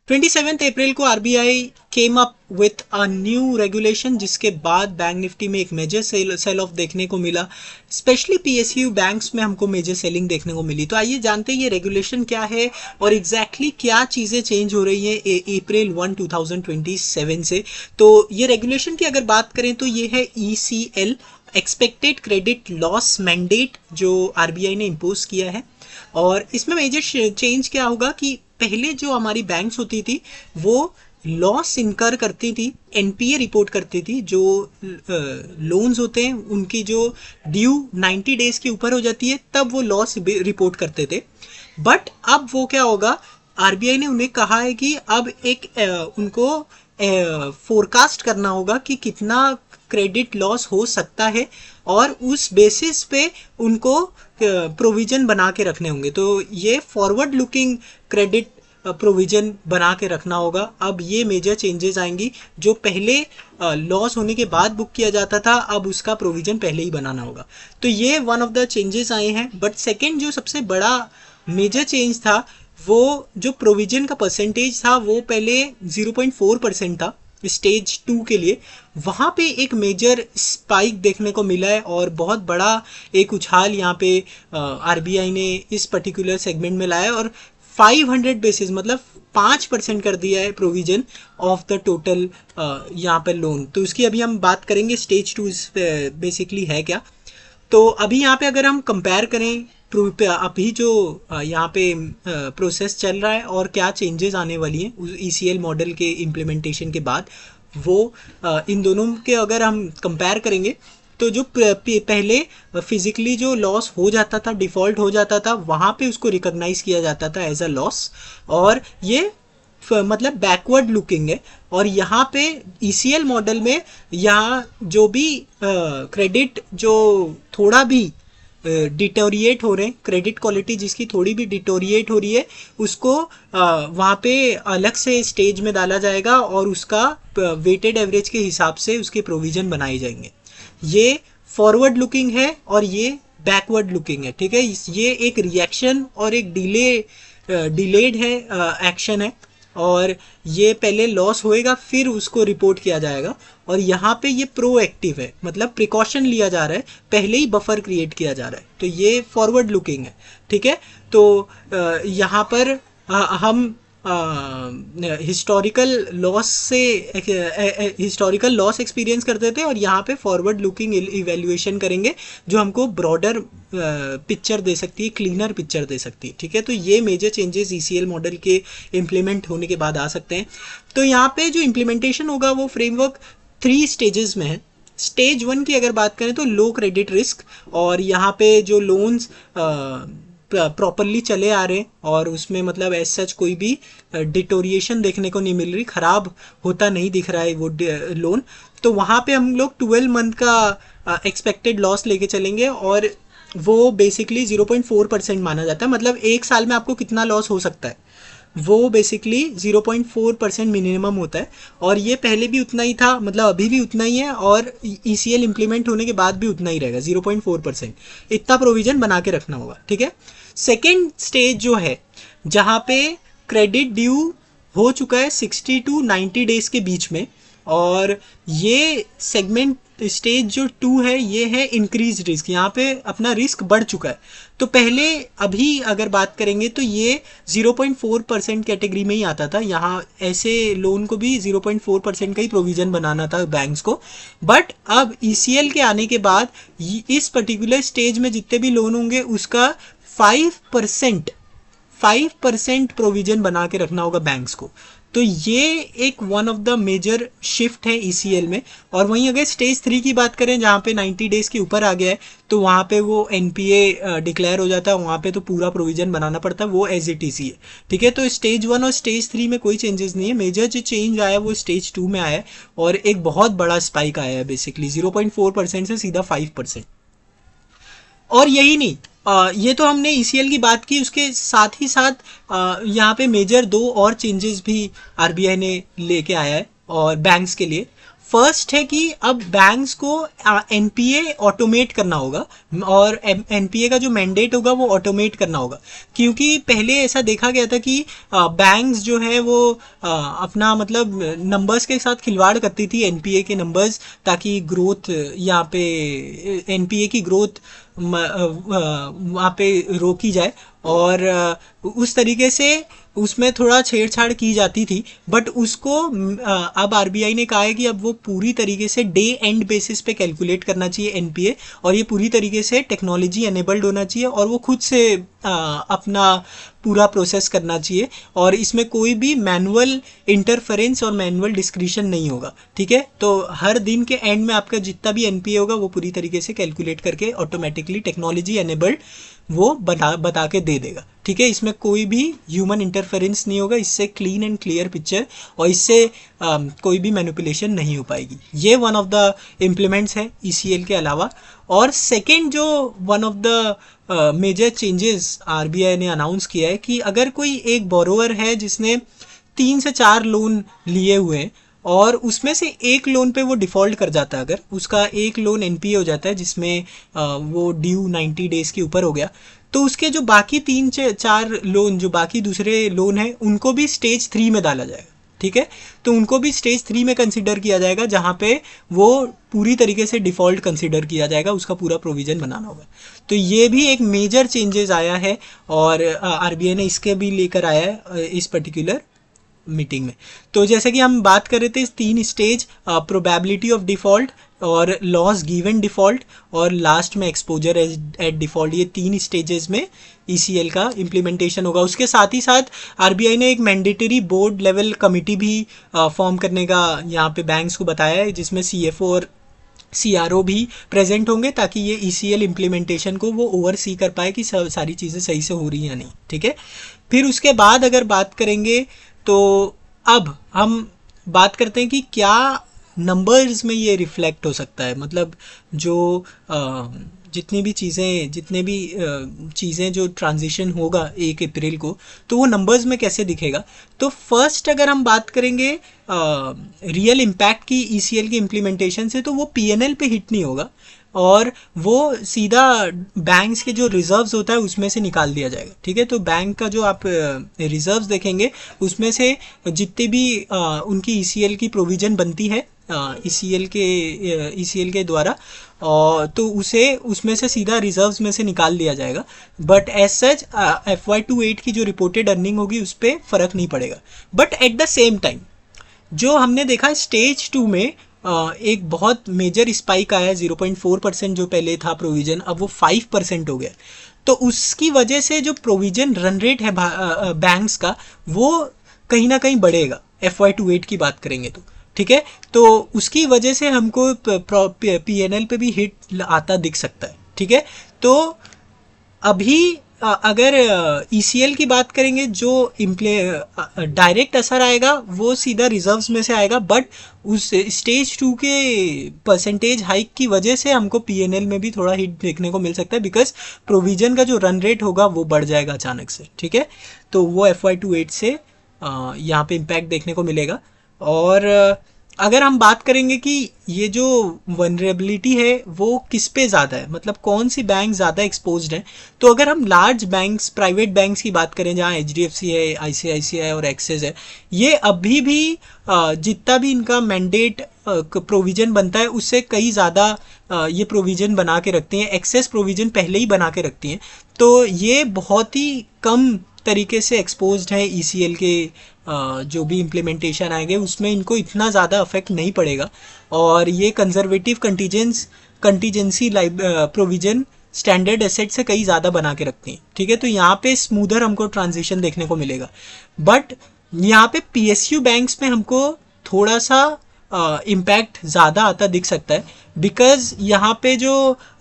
27 अप्रैल को RBI came up with a new regulation, जिसके बाद बैंक निफ्टी में एक मेजर सेल ऑफ देखने को मिला। स्पेशली पीएसयू बैंक्स में हमको मेजर सेलिंग देखने को मिली। तो आइए जानते हैं ये रेगुलेशन क्या है और एग्जैक्टली क्या चीज़ें चेंज हो रही हैं अप्रैल 1, 2027 से। तो ये रेगुलेशन की अगर बात करें तो ये है ECL, expected credit loss mandate, जो आरबीआई ने इम्पोज किया है। और इसमें मेजर चेंज क्या होगा कि पहले जो हमारी बैंक्स होती थी वो लॉस इनकर करती थी, एनपीए रिपोर्ट करती थी। जो लोन्स होते हैं उनकी जो ड्यू 90 डेज के ऊपर हो जाती है तब वो लॉस रिपोर्ट करते थे। बट अब वो क्या होगा, आरबीआई ने उन्हें कहा है कि अब एक उनको फोरकास्ट करना होगा कि कितना क्रेडिट लॉस हो सकता है और उस बेसिस पे उनको प्रोविजन बना के रखने होंगे। तो ये फॉरवर्ड लुकिंग क्रेडिट प्रोविजन बना के रखना होगा। अब ये मेजर चेंजेस आएंगी। जो पहले लॉस होने के बाद बुक किया जाता था अब उसका प्रोविजन पहले ही बनाना होगा। तो ये वन ऑफ द चेंजेस आए हैं। बट सेकेंड जो सबसे बड़ा मेजर चेंज था वो जो प्रोविजन का परसेंटेज था वो पहले 0.4% था स्टेज 2 के लिए। वहाँ पे एक मेजर स्पाइक देखने को मिला है और बहुत बड़ा एक उछाल यहाँ पे आरबीआई ने इस पर्टिकुलर सेगमेंट में लाया और 500 बेसिस मतलब 5% कर दिया है प्रोविजन ऑफ द टोटल यहाँ पे लोन। तो उसकी अभी हम बात करेंगे स्टेज 2 बेसिकली है क्या। तो अभी यहाँ पे अगर हम कंपेयर करें अभी जो यहाँ पे प्रोसेस चल रहा है और क्या चेंजेस आने वाली हैं उस ECL मॉडल के इम्प्लीमेंटेशन के बाद, वो इन दोनों के अगर हम कंपेयर करेंगे तो जो पहले फिजिकली जो लॉस हो जाता था, डिफ़ॉल्ट हो जाता था, वहाँ पे उसको रिकॉग्नाइज किया जाता था एज अ लॉस और ये मतलब बैकवर्ड लुकिंग है। और यहाँ पे ECL मॉडल में यहाँ जो भी क्रेडिट जो थोड़ा भी डिटोरिएट हो रहे हैं, क्रेडिट क्वालिटी जिसकी थोड़ी भी डिटोरिएट हो रही है उसको वहाँ पे अलग से स्टेज में डाला जाएगा और उसका वेटेड एवरेज के हिसाब से उसके प्रोविज़न बनाए जाएंगे। ये फॉरवर्ड लुकिंग है और ये बैकवर्ड लुकिंग है। ठीक है, ये एक रिएक्शन और एक डिलेड है एक्शन है और ये पहले लॉस होएगा फिर उसको रिपोर्ट किया जाएगा। और यहाँ पे ये प्रोएक्टिव है, मतलब प्रिकॉशन लिया जा रहा है, पहले ही बफर क्रिएट किया जा रहा है। तो ये फॉरवर्ड लुकिंग है। ठीक है, तो यहाँ पर हम हिस्टोरिकल लॉस एक्सपीरियंस करते थे और यहाँ पे फॉरवर्ड लुकिंग इवेल्युएशन करेंगे जो हमको ब्रॉडर पिक्चर दे सकती है, क्लीनर पिक्चर दे सकती है। ठीक है, तो ये मेजर चेंजेस ECL मॉडल के इम्प्लीमेंट होने के बाद आ सकते हैं। तो यहाँ पे जो इम्प्लीमेंटेशन होगा वो फ्रेमवर्क 3 स्टेजेस में है। स्टेज 1 की अगर बात करें तो लो क्रेडिट रिस्क, और यहाँ पे जो लोन्स प्रॉपरली चले आ रहे हैं और उसमें मतलब एज सच कोई भी डिटोरिएशन देखने को नहीं मिल रही, ख़राब होता नहीं दिख रहा है वो लोन, तो वहाँ पे हम लोग 12 मंथ का एक्सपेक्टेड लॉस लेके चलेंगे और वो बेसिकली 0.4% माना जाता है। मतलब एक साल में आपको कितना लॉस हो सकता है वो बेसिकली 0.4% मिनिमम होता है। और ये पहले भी उतना ही था, मतलब अभी भी उतना ही है और ECL इम्प्लीमेंट होने के बाद भी उतना ही रहेगा, 0.4%। इतना प्रोविजन बना के रखना होगा। ठीक है, सेकेंड स्टेज जो है जहाँ पे क्रेडिट ड्यू हो चुका है 60 to 90 डेज के बीच में, और ये सेगमेंट स्टेज जो 2 है ये है इंक्रीज रिस्क। यहाँ पे अपना रिस्क बढ़ चुका है। तो पहले अभी अगर बात करेंगे तो ये 0.4% कैटेगरी में ही आता था। यहाँ ऐसे लोन को भी 0.4% का ही प्रोविज़न बनाना था बैंक्स को। बट अब ECL के आने के बाद इस पर्टिकुलर स्टेज में जितने भी लोन होंगे उसका 5% प्रोविज़न बना के रखना होगा बैंक्स को। तो ये एक one of the major shift है ECL में। और वहीं अगर स्टेज 3 की बात करें जहाँ पे 90 डेज के ऊपर आ गया है तो वहाँ पे वो NPA डिक्लेयर हो जाता है, वहाँ पे तो पूरा प्रोविज़न बनाना पड़ता है, वो एज इट इज़ ही है। ठीक है, तो स्टेज 1 और स्टेज 3 में कोई चेंजेस नहीं है। मेजर जो चेंज आया वो स्टेज 2 में आया है और एक बहुत बड़ा स्पाइक आया है, बेसिकली 0.4% से सीधा 5%। और यही नहीं, ये तो हमने ECL की बात की, उसके साथ ही साथ यहाँ पे मेजर 2 और चेंजेस भी आरबीआई ने लेके आया है और बैंक्स के लिए। फर्स्ट है कि अब बैंक्स को एनपीए ऑटोमेट करना होगा, और एनपीए का जो मैंडेट होगा वो ऑटोमेट करना होगा, क्योंकि पहले ऐसा देखा गया था कि बैंक्स जो है वो अपना मतलब नंबर्स के साथ खिलवाड़ करती थी, एनपीए के नंबर्स, ताकि ग्रोथ यहाँ पे एनपीए की ग्रोथ वहाँ पे रोकी जाए, और उस तरीके से उसमें थोड़ा छेड़छाड़ की जाती थी। बट उसको अब आरबीआई ने कहा है कि अब वो पूरी तरीके से डे एंड बेसिस पे कैलकुलेट करना चाहिए एनपीए, और ये पूरी तरीके से टेक्नोलॉजी एनेबल्ड होना चाहिए, और वो खुद से अपना पूरा प्रोसेस करना चाहिए, और इसमें कोई भी मैनुअल इंटरफेरेंस और मैनुअल डिस्क्रिशन नहीं होगा। ठीक है, तो हर दिन के एंड में आपका जितना भी एनपीए होगा वो पूरी तरीके से कैलकुलेट करके ऑटोमेटिकली टेक्नोलॉजी एनेबल्ड वो बता के दे देगा। ठीक है, इसमें कोई भी ह्यूमन इंटरफेरेंस नहीं होगा, इससे क्लीन एंड क्लियर पिक्चर, और इससे कोई भी मैनिपुलेशन नहीं हो पाएगी। ये वन ऑफ द इम्प्लीमेंट्स है ईसीएल के अलावा। और सेकेंड जो one of the major changes RBI ने अनाउंस किया है कि अगर कोई एक बोरोवर है जिसने 3 से 4 लोन लिए हुए हैं, और उसमें से एक लोन पे वो डिफ़ॉल्ट कर जाता है, अगर उसका एक लोन एनपीए हो जाता है जिसमें वो ड्यू 90 डेज़ के ऊपर हो गया, तो उसके जो बाकी 3 4 लोन, जो बाकी दूसरे लोन हैं, उनको भी स्टेज 3 में डाला जाएगा। ठीक है, तो उनको भी स्टेज 3 में कंसिडर किया जाएगा, जहाँ पे वो पूरी तरीके से डिफ़ॉल्ट कंसिडर किया जाएगा, उसका पूरा प्रोविज़न बनाना होगा। तो ये भी एक मेजर चेंजेस आया है, और आरबीआई ने इसके भी लेकर आया है इस पर्टिकुलर मीटिंग में। तो जैसे कि हम बात कर रहे थे, 3 स्टेज, प्रोबेबिलिटी ऑफ डिफ़ॉल्ट, और लॉस गिवन डिफ़ॉल्ट, और लास्ट में एक्सपोजर एट डिफ़ॉल्ट, ये 3 स्टेजेस में ईसीएल का इम्प्लीमेंटेशन होगा। उसके साथ ही साथ आरबीआई ने एक मैंडेटरी बोर्ड लेवल कमिटी भी फॉर्म करने का यहाँ पे बैंक्स को बताया है, जिसमें सीएफओ और सीआरओ भी प्रेजेंट होंगे, ताकि ये ईसीएल इम्प्लीमेंटेशन को वो ओवरसी कर पाए कि सारी चीज़ें सही से हो रही हैं या नहीं। ठीक है, फिर उसके बाद अगर बात करेंगे, तो अब हम बात करते हैं कि क्या नंबर्स में ये रिफ्लेक्ट हो सकता है, मतलब जो जितने भी चीज़ें जो ट्रांजिशन होगा 1 अप्रैल को, तो वो नंबर्स में कैसे दिखेगा। तो फर्स्ट अगर हम बात करेंगे रियल इम्पैक्ट की ईसीएल की इम्प्लीमेंटेशन से, तो वो पीएनएल पे हिट नहीं होगा, और वो सीधा बैंक्स के जो रिजर्व्स होता है उसमें से निकाल दिया जाएगा। ठीक है, तो बैंक का जो आप रिजर्व्स देखेंगे, उसमें से जितने भी उनकी ईसीएल की प्रोविज़न बनती है ईसीएल के द्वारा, और तो उसे उसमें से सीधा रिजर्व्स में से निकाल दिया जाएगा। बट एज सच FY28 की जो रिपोर्टेड अर्निंग होगी उस पर फ़र्क नहीं पड़ेगा। But at the same time जो हमने देखा स्टेज 2 में एक बहुत मेजर स्पाइक आया, 0.4% जो पहले था प्रोविज़न, अब वो 5% हो गया। तो उसकी वजह से जो प्रोविज़न रन रेट है बैंक्स का, वो कहीं ना कहीं बढ़ेगा FY28 की बात करेंगे तो। ठीक है, तो उसकी वजह से हमको पीएनएल पे भी हिट आता दिख सकता है। ठीक है, तो अभी अगर ईसीएल की बात करेंगे, जो डायरेक्ट असर आएगा वो सीधा रिजर्व्स में से आएगा, बट उस स्टेज 2 के परसेंटेज हाइक की वजह से हमको पीएनएल में भी थोड़ा हिट देखने को मिल सकता है, बिकॉज प्रोविजन का जो रन रेट होगा वो बढ़ जाएगा अचानक से। ठीक है, तो वो FY28 से यहाँ पे इम्पैक्ट देखने को मिलेगा। और अगर हम बात करेंगे कि ये जो वनरेबिलिटी है वो किस पे ज़्यादा है, मतलब कौन सी बैंक ज़्यादा एक्सपोज्ड है, तो अगर हम लार्ज बैंक्स, प्राइवेट बैंक्स की बात करें, जहाँ HDFC है, ICICI और एक्सिस है, ये अभी भी जितना भी इनका मैंडेट प्रोविज़न बनता है उससे कई ज़्यादा ये प्रोविज़न बना के रखती हैं, एक्सेस प्रोविज़न पहले ही बना के रखती हैं। तो ये बहुत ही कम तरीके से एक्सपोज्ड है ईसीएल के जो भी इम्प्लीमेंटेशन आएंगे उसमें इनको इतना ज़्यादा अफेक्ट नहीं पड़ेगा, और ये conservative contingency provision standard asset से कई ज़्यादा बना के रखती हैं। ठीक है, तो यहाँ पे स्मूदर हमको ट्रांजिशन देखने को मिलेगा। बट यहाँ पे पीएसयू बैंक्स में हमको थोड़ा सा इम्पैक्ट ज़्यादा आता दिख सकता है, बिकॉज यहाँ पे जो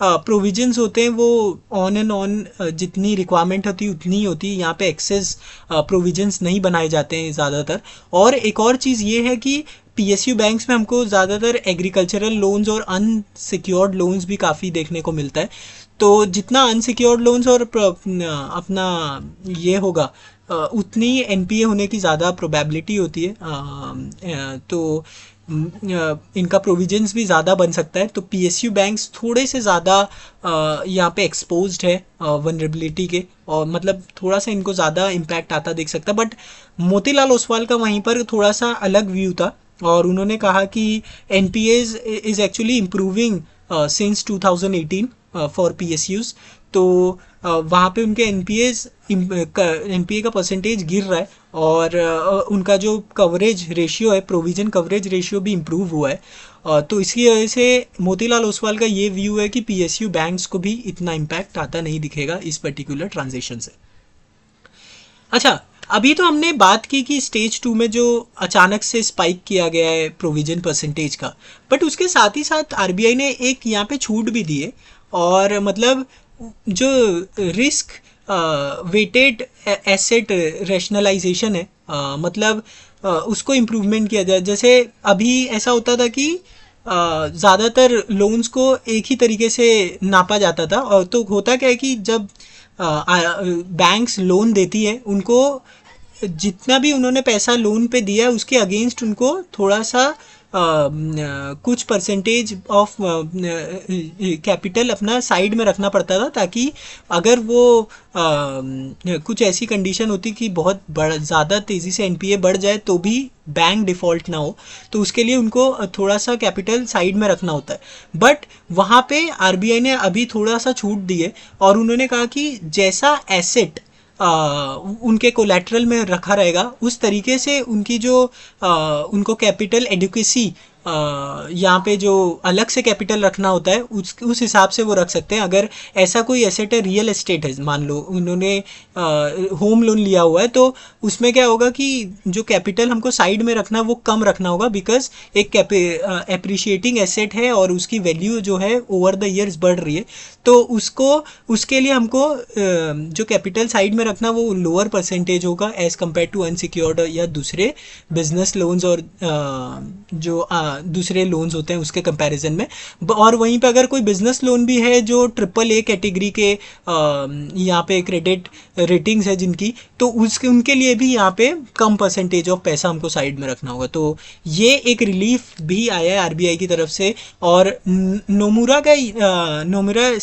प्रोविजंस होते हैं वो ऑन एंड ऑन जितनी रिक्वायरमेंट होती है उतनी ही होती है, यहाँ पे एक्सेस प्रोविजंस नहीं बनाए जाते हैं ज़्यादातर। और एक और चीज़ ये है कि पीएसयू बैंक्स में हमको ज़्यादातर एग्रीकल्चरल लोन्स और अनसिक्योर्ड लोन्स भी काफ़ी देखने को मिलता है। तो जितना अनसिक्योर्ड लोन्स और अपना ये होगा उतनी एनपीए होने की ज़्यादा प्रोबेबिलिटी होती है। तो इनका प्रोविजंस भी ज़्यादा बन सकता है। तो पीएसयू बैंक्स थोड़े से ज़्यादा यहाँ पे एक्सपोज्ड है वनरेबिलिटी के, और मतलब थोड़ा सा इनको ज़्यादा इम्पैक्ट आता दिख सकता है। बट मोतीलाल ओसवाल का वहीं पर थोड़ा सा अलग व्यू था, और उन्होंने कहा कि NPAs is actually improving since 2018 for PSUs. तो वहाँ पे उनके एनपीए का परसेंटेज गिर रहा है, और उनका जो कवरेज रेशियो है, प्रोविजन कवरेज रेशियो भी इम्प्रूव हुआ है। तो इसकी वजह से मोतीलाल ओसवाल का ये व्यू है कि पीएसयू बैंक्स को भी इतना इम्पैक्ट आता नहीं दिखेगा इस पर्टिकुलर ट्रांजेक्शन से। अच्छा, अभी तो हमने बात की कि स्टेज 2 में जो अचानक से स्पाइक किया गया है प्रोविजन परसेंटेज का, बट उसके साथ ही साथ आरबीआई ने एक यहाँ पे छूट भी दी है, और मतलब जो रिस्क वेटेड एसेट रैशनलाइजेशन है, मतलब उसको इम्प्रूवमेंट किया जाए। जैसे अभी ऐसा होता था कि ज़्यादातर लोन्स को एक ही तरीके से नापा जाता था, और तो होता क्या है कि जब बैंक्स लोन देती है, उनको जितना भी उन्होंने पैसा लोन पे दिया है उसके अगेंस्ट उनको थोड़ा सा कुछ परसेंटेज ऑफ कैपिटल अपना साइड में रखना पड़ता था, ताकि अगर वो कुछ ऐसी कंडीशन होती कि बहुत ज़्यादा तेज़ी से एनपीए बढ़ जाए तो भी बैंक डिफ़ॉल्ट ना हो, तो उसके लिए उनको थोड़ा सा कैपिटल साइड में रखना होता है। बट वहाँ पे आरबीआई ने अभी थोड़ा सा छूट दी है, और उन्होंने कहा कि जैसा एसेट उनके कोलैटरल में रखा रहेगा उस तरीके से उनकी जो उनको कैपिटल एडुकेसी यहाँ पे जो अलग से कैपिटल रखना होता है उस हिसाब से वो रख सकते हैं। अगर ऐसा कोई एसेट है, रियल एस्टेट है, मान लो उन्होंने होम लोन लिया हुआ है, तो उसमें क्या होगा कि जो कैपिटल हमको साइड में रखना है वो कम रखना होगा, बिकॉज एक एप्रिशिएटिंग एसेट है और उसकी वैल्यू जो है ओवर द ईयर्स बढ़ रही है। तो उसके लिए हमको जो कैपिटल साइड में रखना वो लोअर परसेंटेज होगा एज कम्पेयर टू अनसिक्योर्ड या दूसरे बिजनेस लोन्स और जो दूसरे लोन्स होते हैं उसके कंपैरिजन में। और वहीं पे अगर कोई बिजनेस लोन भी है जो ट्रिपल ए कैटेगरी के यहाँ पे क्रेडिट रेटिंग्स है जिनकी, तो उनके लिए भी यहाँ पे कम परसेंटेज ऑफ पैसा हमको साइड में रखना होगा। तो ये एक रिलीफ भी आया है आरबीआई की तरफ से। और नोमुरा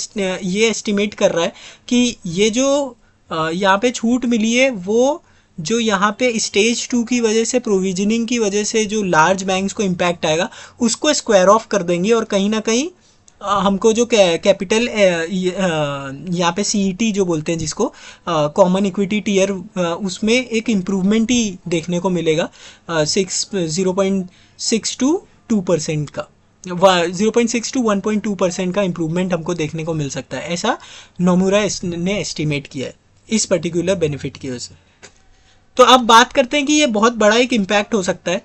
ये एस्टिमेट कर रहा है कि ये जो यहाँ पे छूट मिली है वो जो यहाँ पे स्टेज 2 की वजह से, प्रोविजनिंग की वजह से जो लार्ज बैंक्स को इम्पैक्ट आएगा उसको स्क्वायर ऑफ कर देंगे, और कहीं ना कहीं हमको जो कैपिटल यहाँ पे सीईटी जो बोलते हैं जिसको कॉमन इक्विटी टियर, उसमें एक इम्प्रूवमेंट ही देखने को मिलेगा 0.6 to 2% का, 0.6 to 1.2% का इम्प्रूवमेंट हमको देखने को मिल सकता है। ऐसा नोमुरा ने एस्टिमेट किया है इस पर्टिकुलर बेनिफिट की वजह से। तो अब बात करते हैं कि ये बहुत बड़ा एक इम्पैक्ट हो सकता है।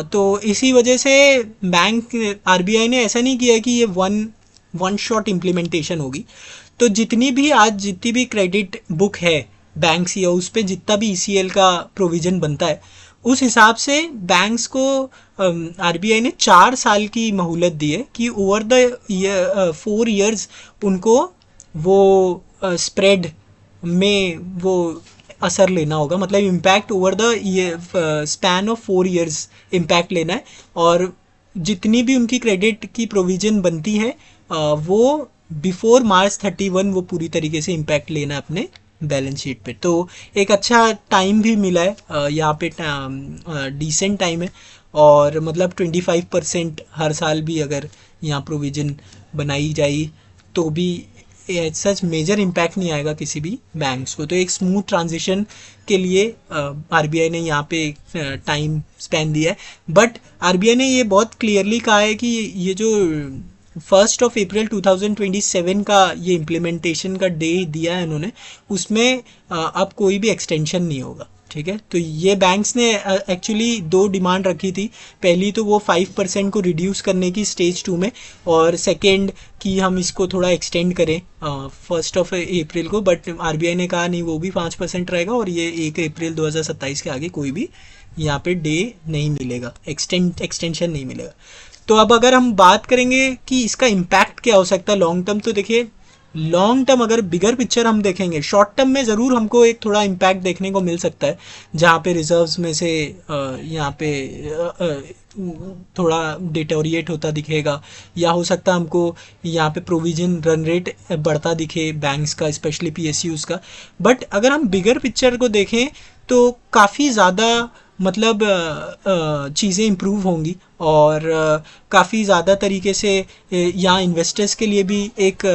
तो इसी वजह से बैंक आरबीआई ने ऐसा नहीं किया कि ये वन शॉट इम्प्लीमेंटेशन होगी। तो जितनी भी क्रेडिट बुक है बैंक्स या उस पर जितना भी ईसीएल का प्रोविज़न बनता है, उस हिसाब से बैंक्स को आरबीआई ने 4 साल की मोहलत दी है कि ओवर द 4 ईयर्स उनको वो स्प्रेड में वो असर लेना होगा, मतलब impact over the span of 4 years impact लेना है। और जितनी भी उनकी क्रेडिट की प्रोविज़न बनती है वो बिफोर March 31 वो पूरी तरीके से इम्पैक्ट लेना है अपने बैलेंस शीट पे। तो एक अच्छा टाइम भी मिला है यहाँ पे, डिसेंट टाइम है, और मतलब 25% हर साल भी अगर यहाँ प्रोविज़न बनाई जाए तो भी सच मेजर इम्पैक्ट नहीं आएगा किसी भी बैंक्स को। तो एक स्मूथ ट्रांजिशन के लिए आरबीआई ने यहाँ पे टाइम स्पेंड दिया है। बट आरबीआई ने ये बहुत क्लियरली कहा है कि ये जो 1 अप्रैल 2027 का ये इम्प्लीमेंटेशन का डे दिया है उन्होंने, उसमें अब कोई भी एक्सटेंशन नहीं होगा। ठीक है, तो ये बैंक्स ने एक्चुअली 2 डिमांड रखी थी। पहली तो वो 5% को रिड्यूस करने की स्टेज 2 में, और सेकेंड कि हम इसको थोड़ा एक्सटेंड करें 1 अप्रैल को। बट आरबीआई ने कहा नहीं, वो भी 5% रहेगा, और ये 1 अप्रैल 2027 के आगे कोई भी यहाँ पे डे नहीं मिलेगा, एक्सटेंशन नहीं मिलेगा। तो अब अगर हम बात करेंगे कि इसका इम्पैक्ट क्या हो सकता है लॉन्ग टर्म, तो देखिए लॉन्ग टर्म अगर बिगर पिक्चर हम देखेंगे, शॉर्ट टर्म में ज़रूर हमको एक थोड़ा इम्पैक्ट देखने को मिल सकता है, जहाँ पे रिजर्व्स में से यहाँ पे थोड़ा डिटोरिएट होता दिखेगा, या हो सकता है हमको यहाँ पे प्रोविजन रन रेट बढ़ता दिखे बैंक्स का, स्पेशली पीएसयूज़ का। बट अगर हम बिगर पिक्चर को देखें तो काफ़ी ज़्यादा मतलब चीज़ें इम्प्रूव होंगी, और काफ़ी ज़्यादा तरीके से यहाँ इन्वेस्टर्स के लिए भी एक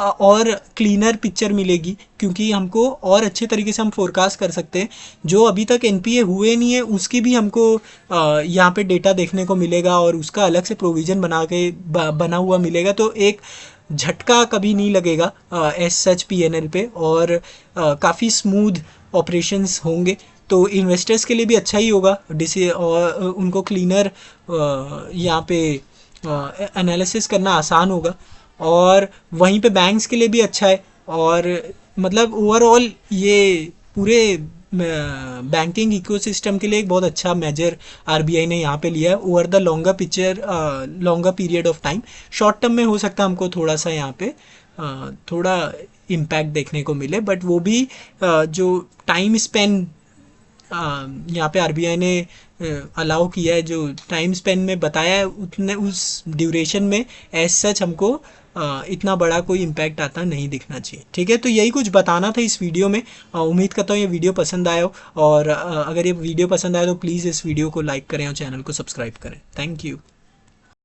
और क्लीनर पिक्चर मिलेगी, क्योंकि हमको और अच्छे तरीके से हम फोरकास्ट कर सकते हैं। जो अभी तक एनपीए हुए नहीं है उसकी भी हमको यहाँ पे डेटा देखने को मिलेगा, और उसका अलग से प्रोविज़न बना हुआ मिलेगा, तो एक झटका कभी नहीं लगेगा एज सच पीएनएल पे, और काफ़ी स्मूथ ऑपरेशंस होंगे। तो इन्वेस्टर्स के लिए भी अच्छा ही होगा, और उनको क्लीनर यहाँ पे एनालिसिस करना आसान होगा, और वहीं पे बैंक्स के लिए भी अच्छा है। और मतलब ओवरऑल ये पूरे बैंकिंग इकोसिस्टम के लिए एक बहुत अच्छा मेजर आरबीआई ने यहाँ पे लिया है over the longer period of time. Short term में हो सकता है हमको थोड़ा सा यहाँ पे थोड़ा इम्पैक्ट देखने को मिले, बट वो भी जो टाइम स्पेन यहाँ पे आरबीआई ने अलाउ किया है, जो टाइम स्पेन में बताया है, उतने उस ड्यूरेशन में एज सच हमको इतना बड़ा कोई इम्पैक्ट आता नहीं दिखना चाहिए। ठीक है, तो यही कुछ बताना था इस वीडियो में। उम्मीद करता हूँ ये वीडियो पसंद आया हो, और अगर ये वीडियो पसंद आया तो प्लीज़ इस वीडियो को लाइक करें और चैनल को सब्सक्राइब करें। Thank you.